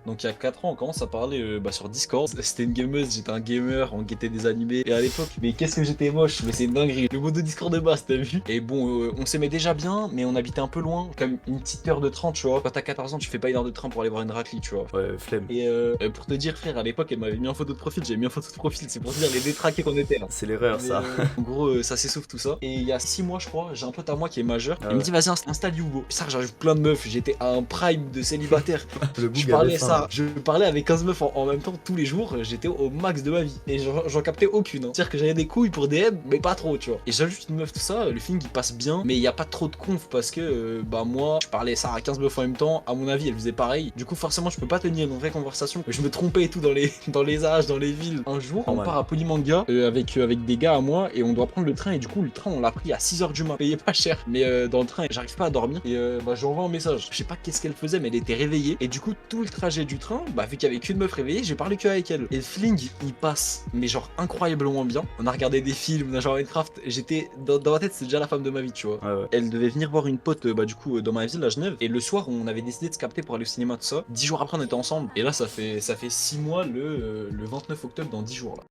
Donc il y a 4 ans, on commence à parler sur Discord. C'était une gameuse, j'étais un gamer, on guettait des animés. Et à l'époque, mais qu'est-ce que j'étais moche, mais c'est une dinguerie. Le mode de Discord de base, t'as vu? Et bon, on s'aimait déjà bien, mais on habitait un peu loin, comme une petite heure de train, tu vois. Quand t'as 14 ans, tu fais pas une heure de train pour aller voir une raclée, tu vois. Ouais, flemme. Et pour te dire, frère, à l'époque, elle m'avait mis en photo de profil, j'avais mis en photo de profil, c'est pour te dire les détraqués qu'on était là. C'est l'erreur, Mais ça. en gros, ça s'essouffle tout ça. Et il y a 6 mois, je crois, j'ai un pote à moi qui est majeur. Ah Il me ouais. dit, vas-y, installe Yugo. Ça, j'arrive plein de meufs. J'étais à un prime de célibataire. Le boug avait faim. Je parlais avec 15 meufs en même temps tous les jours. J'étais au max de ma vie. Et j'en captais aucune. Hein. C'est-à-dire que j'avais des couilles pour DM, mais pas trop, tu vois. Et j'ajoute une meuf, tout ça. Le feeling il passe bien. Mais il n'y a pas trop de conf parce que, moi, je parlais ça à 15 meufs en même temps. À mon avis, elle faisait pareil. Du coup, forcément, je peux pas tenir une vraie conversation. Je me trompais et tout dans les âges, dans les villes. Un jour, on Normal. part à Polymanga avec des gars à moi et on doit prendre le train. Et du coup, le train, on l'a pris à 6 h du matin. Payé pas cher. Mais dans le train, j'arrive pas à dormir. Et je lui envoie un message. Je sais pas qu'est-ce qu'elle faisait, mais elle était réveillée. Et du coup, tout le trajet du train, vu qu'il y avait qu'une meuf réveillée, j'ai parlé que avec elle. Et le feeling, il passe, mais genre incroyablement bien. On a regardé des films, on a joué à Minecraft. J'étais dans ma tête, c'est déjà la femme de ma vie, tu vois. Ouais, ouais. Elle devait venir voir une pote, dans ma ville à Genève. Et le soir, on avait décidé de se capter pour aller au cinéma, tout ça. 10 jours après, on était ensemble. Et là, ça fait 6 mois le 29 octobre dans 10 jours là.